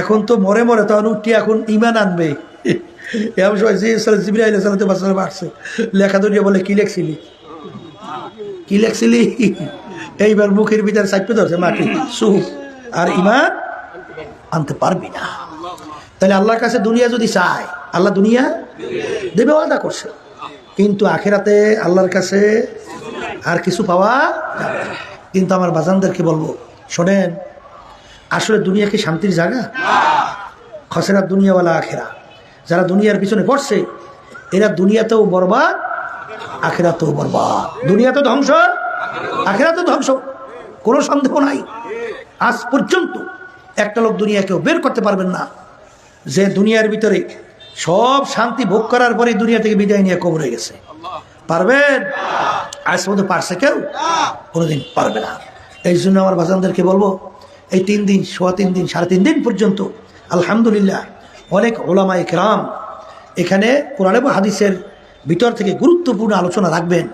এখন তো মরে মরে তখন উঠি এখন ইমান আনবে। এমন সময় জিবরাইল আলাইহিস সালাম আসছে, লেখা দরিয়া বলে কি লেখছিলি? এইবার মুখের ভিতরে চাপে ধরছে মাটি, সুখ আর ইমান আনতে পারবি না। তাহলে আল্লাহর কাছে দুনিয়া যদি চায়, আল্লাহ দুনিয়া দেবে, ওয়াদা করছে, কিন্তু আখিরাতে আল্লাহর কাছে আর কিছু পাওয়া যাবে না। কিন্তু আমার বাজানদেরকে বলবো, শোনেন, আসলে দুনিয়া কি শান্তির জায়গা? খসেরা দুনিয়াওয়ালা আখেরা, যারা দুনিয়ার পিছনে পড়ছে এরা দুনিয়াতেও বরবাদ আখেরাতেও বরবাদ। দুনিয়া তো ধ্বংস, আখেরাতেও ধ্বংস, কোনো সন্দেহ নাই। আজ পর্যন্ত একটা লোক দুনিয়াকেও বের করতে পারবেন না যে দুনিয়ার ভিতরে সব শান্তি ভোগ করার পরে দুনিয়া থেকে বিদায় নিয়ে কবরে গেছে। পারবেন? আজ পর্যন্ত পারছে কেউ? কোনোদিন পারবে না। এই জন্য আমার বাজানদেরকে বলবো, এই 3 দিন, সোয়া 3 দিন, 3.5 দিন পর্যন্ত আলহামদুলিল্লাহ অনেক ওলামায়ে কেরাম এখানে কোরআন এবং হাদিসের ভিতর থেকে গুরুত্বপূর্ণ আলোচনা রাখবেন।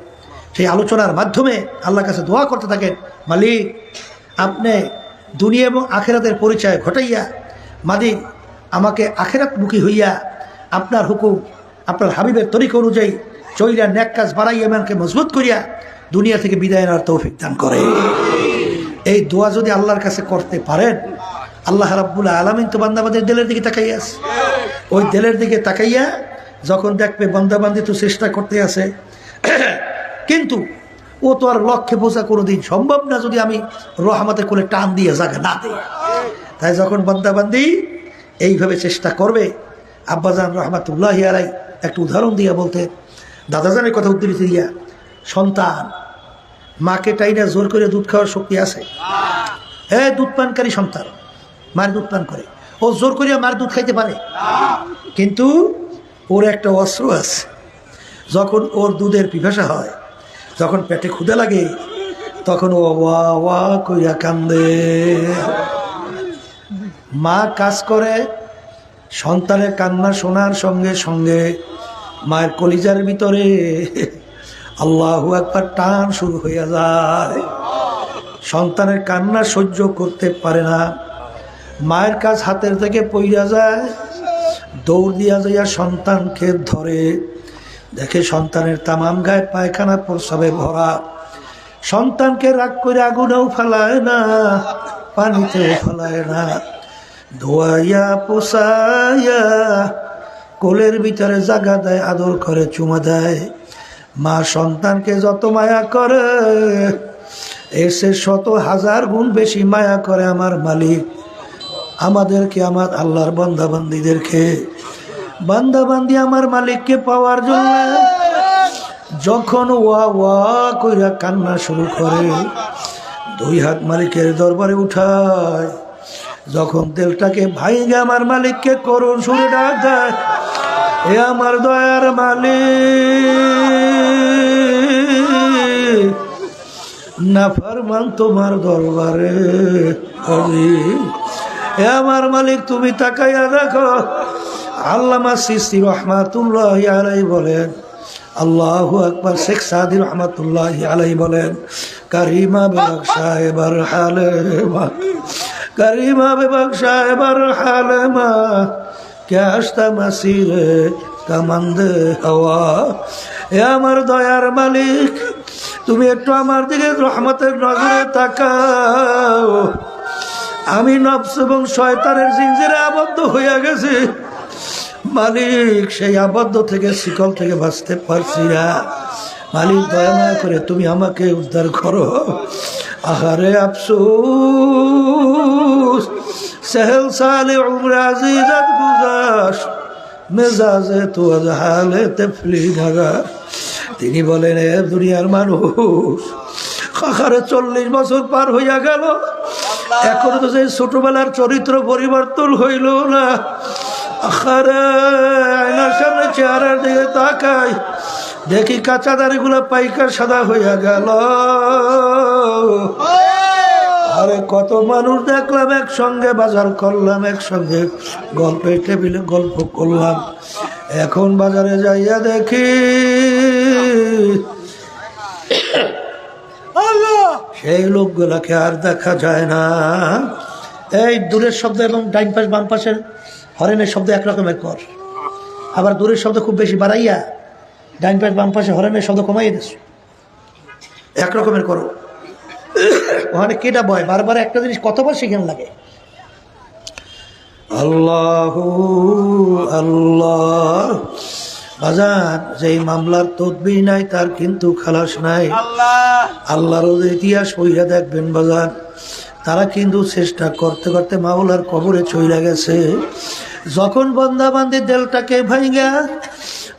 সেই আলোচনার মাধ্যমে আল্লাহর কাছে দোয়া করতে থাকেন, মালিক আপনি দুনিয়া এবং আখেরাতের পরিচয় ঘটাইয়া মালিক আমাকে আখেরাতমুখী হইয়া আপনার হুকুম, আপনার হাবিবের তরিকা অনুযায়ী চইলা নেক কাজ বাড়াইয়া আমাকে মজবুত করিয়া দুনিয়া থেকে বিদায় নেওয়ার তৌফিক দান করে। এই দোয়া যদি আল্লাহর কাছে করতে পারেন, আল্লাহ রাব্বুল আলামিন তো বান্দাবান্দির দিলের দিকে তাকাইয়া আছে। ওই দিলের দিকে তাকাইয়া যখন দেখবে বান্দাবান্দি তো চেষ্টা করতে আছে, কিন্তু ও তো আর লক্ষ্যে পৌঁছা কোনোদিন সম্ভব না যদি আমি রহমতে কোলে টান দিয়ে জায়গা না দিই। তাই যখন বান্দাবান্দি এইভাবে চেষ্টা করবে, আব্বাজান রহমাতুল্লাহি আলাইহি একটু উদাহরণ দিয়া বলতে, দাদাজানের কথা উদ্ধৃতি দিয়া, সন্তান মাকে টাইনা জোর করে দুধ খাওয়ার শক্তি আছে? দুধ পানকারী সন্তান মার দুধ পান করে, ও জোর করিয়া মার দুধ খাইতে পারে? কিন্তু ওর একটা অস্ত্র আছে, যখন ওর দুধের পিপাসা হয়, যখন পেটে ক্ষুধা লাগে, তখন ও ওয়া ওয়া কইয়া কান্দে। মা কাজ করে, সন্তানের কান্না শোনার সঙ্গে সঙ্গে মায়ের কলিজার ভিতরে আল্লাহু আকবার টান শুরু হইয়া যায়। সন্তানের কান্না সহ্য করতে পারে না, মায়ের কাজ হাতের থেকে পইরা যায়, দৌড় দিয়া যাইয়া সন্তানকে ধরে, দেখে সন্তানের তামাম গায়ে পায়খানা প্রস্রাবে ভরা। সন্তানকে রাগ করে আগুনেও ফেলায় না, পানিতেও ফেলায় না, ধোয়াইয়া পোষাইয়া কোলের ভিতরে জাগা দেয়, আদর করে চুমা দেয়। মা সন্তানকে যত মায়া করে, এসে 100,000 গুণ বেশি মায়া করে আমার মালিক আমাদেরকে, আমার আল্লাহর বান্দাবান্দিদেরকে। বান্দাবান্দি আমার মালিককে পাওয়ার জন্য যখন ওয়া ওয়া কইরা কান্না শুরু করে, 2 হাত মালিকের দরবারে উঠায়, যখন দিলটাকে ভাইঙ্গে আমার মালিককে করুণ সুরে ডাক দেয়, এ আমার দয়ার মালিক, নাফরমান তোমার দরবারে হাজির। এ আমার মালিক তুমি তাকাইয়া দেখো। আল্লামা সিস্তি রহমাতুল্লাহি আলাইহি বলেন, আল্লাহু আকবার। শেখ সাদি রহমাতুল্লাহি আলাইহি বলেন, কারিমা বেবকশা এবার হালেমা, কারিমা বেবকশা এবার হালেমা, কে আস্তা মাসিরে কামান্দে হাওয়া। এ আমার দয়ার মালিক, তুমি একটু আমার দিকে রহমতের নজরে তাকাও। আমি নফস এবং শয়তানের জিঞ্জিরে আবদ্ধ হইয়া গেছি মালিক, সেই আবদ্ধ থেকে শিকল থেকে বাঁচতে পারছি না মালিক। দয়া মায়া করে তুমি আমাকে উদ্ধার করো। আহারে আফসোস, সেহেল সালে উমর আজিজাত গুজাশ, মেজাজে তো হালে তেফলি ঢাকা। তিনি বলেন, এ দুনিয়ার মানুষ, আহারে 40 বছর পার হইয়া গেল, এখনো তো সেই ছোটবেলার চরিত্র পরিবর্তন হইল না। আহারে আয়নার সামনে চেহারার দিকে তাকাই, দেখি কাঁচা দাড়িগুলো পাইকার সাদা হইয়া গেল। আরে কত মানুষ দেখলাম, একসঙ্গে বাজার করলাম, একসঙ্গে গল্পের টেবিলে গল্প করলাম। এখন বাজারে যাইয়া দেখি সেই লোকগুলাকে আর দেখা যায় না। এই দূরের শব্দ এবং ডাইন পাশ বাম পাশের হরেনের শব্দ একরকমের কর, আবার দূরের শব্দ খুব বেশি বাড়াইয়া ডাইন পাশ বাম পাশে হরেনের শব্দ কমাইয়া দিস, একরকমের করো। ওখানে কেটা বয়, বারবার একটা জিনিস কতবার শিখেন লাগে। আল্লাহু আল্লাহ। বাজান, যেই মামলার তদবির নাই তার কিন্তু খালাস নাই। আল্লাহর ইতিহাস পড়িয়া দেখবেন বাজান, তারা কিন্তু চেষ্টা করতে করতে মাওলার কবরে চইলা গেছে। যখন বান্দা বান্দির দিলটাকে ভাইঙ্গা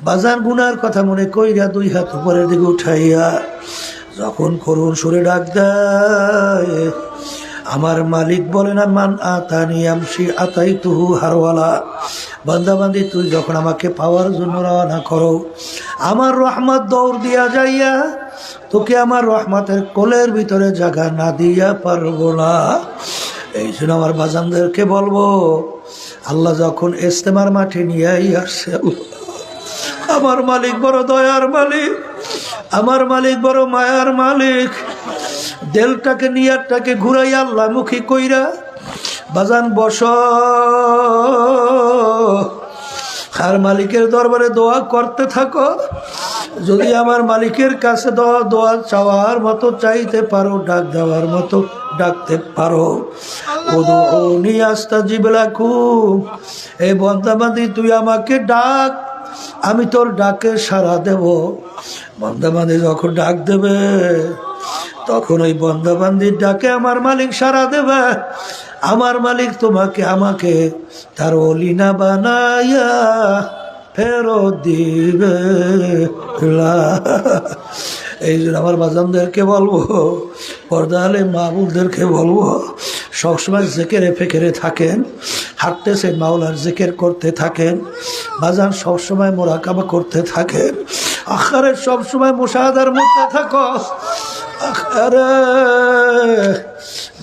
বাজান গুনার কথা মনে কইরা 2 হাত উপরের দিকে উঠাইয়া যখন করুণ সুরে ডাক দেয়, আমার মালিক বলে না, মান আতানি আমশি আতাইতুহু হারওয়ালা। বান্দা বান্দি, তুই যখন আমাকে পাওয়ার জন্য রওনা করো, আমার রহমত দৌড় দিয়া যাইয়া তোকে আমার রহমতের কোলের ভিতরে জায়গা না দিয়া পারবো না। এই জন্য আমার বাজানদেরকে বলবো, আল্লাহ যখন ইস্তেমার মাঠে নিয়েই আসছে, আমার মালিক বড় দয়ার মালিক, আমার মালিক বড় মায়ার মালিক। দেলটাকে নিয়ারটাকে ঘুরাই আল্লাহ মুখী কইরা বাজান বস, আর মালিকের দরবারে দোয়া করতে থাকো। যদি আমার মালিকের কাছে দোয়া চাওয়ার মতো চাইতে পারো, ডাক দেওয়ার মতো ডাকতে পারো। উদউনি আস্তাজিব লাকুম। এই বান্দাবান্দি, তুই আমাকে ডাক, আমি তোর ডাকে সাড়া দেব। বান্দাবান্দি যখন ডাক দেবে, তখন ওই বান্দাবান্দির ডাকে আমার মালিক সাড়া দেবে। আমার মালিক তোমাকে আমাকে তার অলিনা বানাইয়া ফেরত দিবে। এই জন্য আমার বাজানদেরকে বলবো, পর্দা আলে মাহবুবদেরকে বলবো, সবসময় জেকেরে ফেকেরে থাকেন, হাঁটতেছেন মাওলার জিকির করতে থাকেন। বাজান সবসময় মোরাকাবা করতে থাকেন। আখারে সবসময় মুশাহাদার মধ্যে থাকো। আরে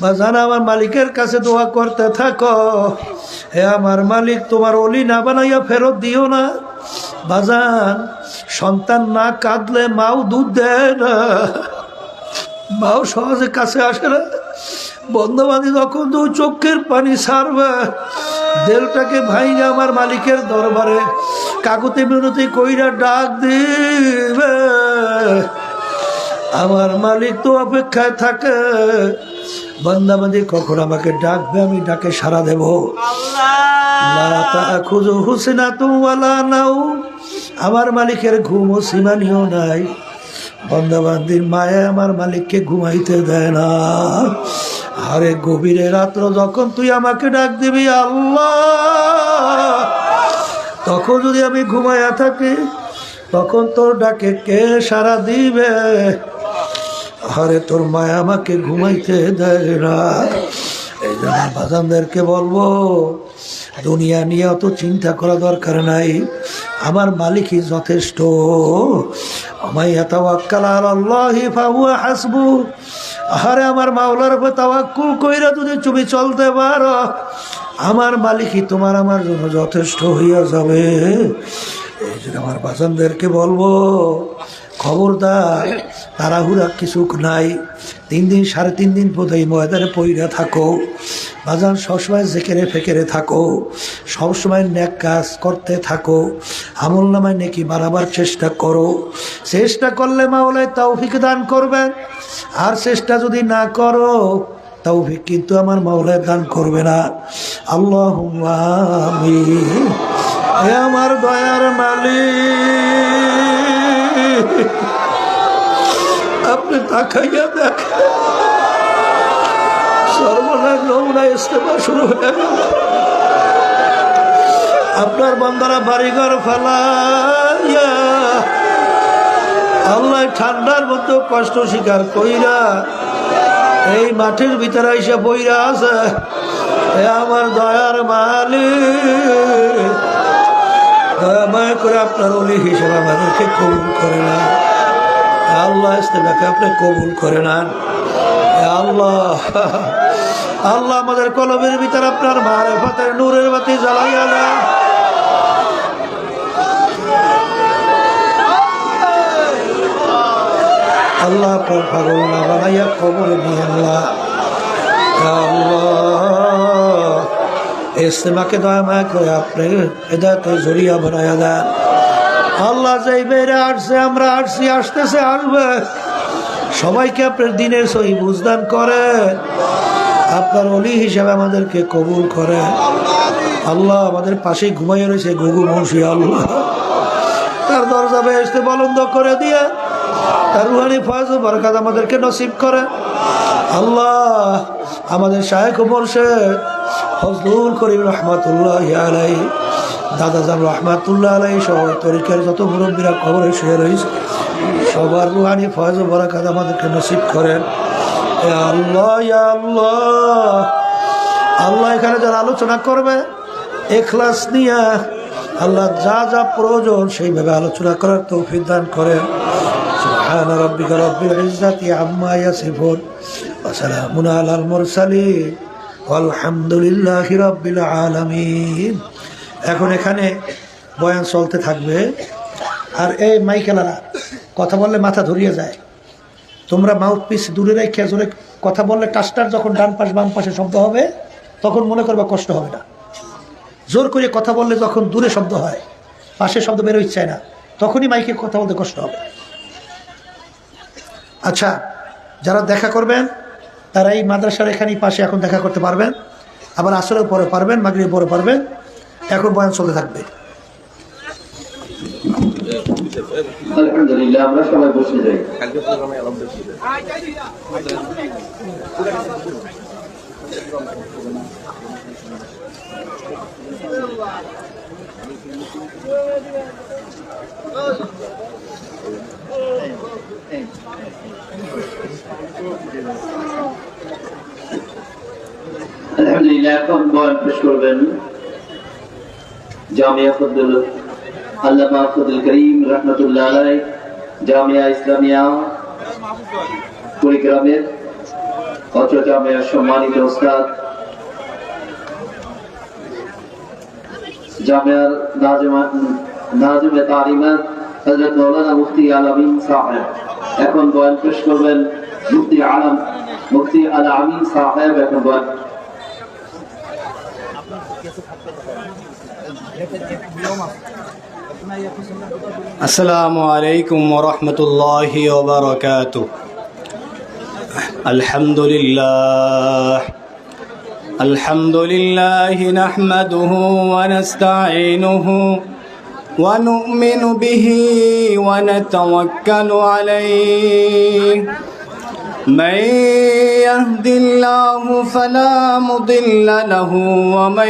বাজান, আমার মালিকের কাছে দোয়া করতে থাকো, হে আমার মালিক তোমার অলি না বানাইয়া ফেরত দিও না। বাজান, সন্তান না কাঁদলে মাও দুধ দেয় না, মাও সহজে কাছে আসে না। বন্ধবান্ধী যখন তো চোখের পানি ছাড়বে, দেলটাকে ভাইয়া আমার মালিকের দরবারে কাকুতি মিনতি কইরা ডাক দিবে। আমার মালিক তো অপেক্ষায় থাকে, বান্দাবান্দি কখন আমাকে ডাকবে, আমি ডাকে সাড়া দেব। আমার মালিকের ঘুম ও সীমানিও নাই। বান্দাবান্দির মায়া আমার মালিককে ঘুমাইতে দেয় না। আরে গভীরে রাত্র যখন তুই আমাকে ডাক দিবি আল্লাহ, তখন যদি আমি ঘুমাইয়া থাকি, তখন তোর ডাকে কে সাড়া দিবে? আরে তোর মায়া আমাকে ঘুমাইতে দেয় না। এই এই জন্য আমার বাজানদেরকে বলবো, দুনিয়া নিয়ে অত চিন্তা করা দরকার নাই, আমার মালিকই যথেষ্ট। আমায় তাওয়াক্কাল আলাল্লাহি ফাহুয়া হাসবু। আরে আমার মাওলার উপর তাওয়াক্কুল কইরা যদি তুমি চলতে পারো, আমার মালিকই তোমার আমার জন্য যথেষ্ট হইয়া যাবে। এই জন্য আমার বাজানদেরকে বলবো, খবরদার তাড়াহুড়া কিছু নাই। 3 দিন 3.5 দিন বোধহয় ময়দানে পইরা থাকো বাজান, সবসময় জেকেরে ফেকেরে থাকো, সবসময় নেক কাজ করতে থাকো, আমল নামায় নেকি বাড়াবার চেষ্টা করো। চেষ্টা করলে মাওলায় তৌফিক দান করবেন, আর চেষ্টা যদি না করো তৌফিক কিন্তু আমার মাওলায় দান করবে না। আল্লাহুম্মা আমিন। হে আমার দয়ার মালিক, আপনি তাকাইয়া দেখেন, সর্বনাশ নমুনা ইস্তেমা শুরু হয়ে গেল। আপনার বান্দারা বাড়িঘর ফেলাইয়া আল্লাহ ঠান্ডার মধ্যে কষ্ট স্বীকার কইরা এই মাঠের ভিতরে এসে বইরা আছে। এ আমার দয়ার মালিক, দয়া করে আপনার ওলি হিসেবে আমাদেরকে কবুল করে না আল্লাহ। ইস্তেমাকে আপনি কবুল করে নেন আল্লাহ। আল্লাহ আমাদের কলবের ভিতরে আপনার মারিফতের নূরের বাতি জ্বালাইয়া দেন। আল্লাহ আপনার পাগল না বানাইয়া খবর নিয়ে আল্লাহ। ইস্তেমাকে দয়া মায়া করে আপনি হেদায়েতের জরিয়া বানাইয়া দেন আল্লাহ। যেই বেড়ে আসছে, আমরা আসছি, আসতেছে, আসবে, সবাইকে আপনার দিনের সহি বুঝদান করে, আপনার ওলি হিসাবে আমাদেরকে কবুল করে আল্লাহ। আমাদের পাশেই ঘুমাইয়া রয়েছে গুগু মুন্সি আল্লাহ, তার দরজা বেহেশতে বলন্দ করে দিয়ে তার রুহানি ফয়েজ ও বরকত আমাদেরকে নসিব করে আল্লাহ। আমাদের শায়েখ মুর্শিদ ফজলুল করিম রহমাতুল্লাহি আলাইহি, দাদাজান রহমাতুল্লাহ আলাইহি সহ তরিকার যত মুরব্বীরা কবরে শুয়ে রয়েছে, সবার রুহানি ফয়েজ ও বরকত আমাদেরকে নসিব করেন আল্লাহ। ইয়া আল্লাহ, আল্লাহ এখানে যারা আলোচনা করবে ইখলাস নিয়ে আল্লাহ, যা যা প্রয়োজন সেইভাবে আলোচনা করার তৌফিক দান করেন। সুবহান রাব্বিকা রাব্বিল ইজ্জাতি আম্মা ইয়াসিফুন ওয়া সালামুন আলাল মুরসালিন আলহামদুলিল্লাহি রাব্বিল আলামিন। এখন এখানে বয়ান চলতে থাকবে, আর এই মাইকেলারা কথা বললে মাথা ধরিয়ে যায়। তোমরা মাউথ পিস দূরে রেখে জোরে কথা বললে টাস্টার যখন ডান পাশ বাম পাশে শব্দ হবে তখন মনে করবে কষ্ট হবে না। জোর করে কথা বললে যখন দূরে শব্দ হয়, পাশে শব্দ বেরো ইচ্ছায় না, তখনই মাইকে কথা বলতে কষ্ট হবে। আচ্ছা, যারা দেখা করবেন তারা এই মাদ্রাসার এখানেই পাশে এখন দেখা করতে পারবেন, আবার আসরের পরে পারবেন, মাগরিবের পরে পারবেন। এখন বয়ান চলতে থাকবে। আলহামদুলিল্লাহ, আমরা সবাই বসে যাই। আলহামদুলিল্লাহ, এখন বয়ান পেশ করবেন জামিয়া ফজলুল আল্লামা ফজলুল করিম রহমাতুল্লাহ আলাইহি, জামিয়া ইসলামিয়া কুড়িগ্রামের অত্র জামিয়ার সম্মানিত ওস্তাদ, জামিয়ার নাজিমে তালিমাত হযরত মাওলানা মুফতি আল আমিন সাহেব। এখন বয়ান পেশ করবেন মুফতি আল আমিন সাহেব। এখন বয়ান السلام عليكم ورحمة الله وبركاته. الحمد لله نحمده ونستعينه ونؤمن به ونتوكل عليه. من يهد الله فلا مضل له ومن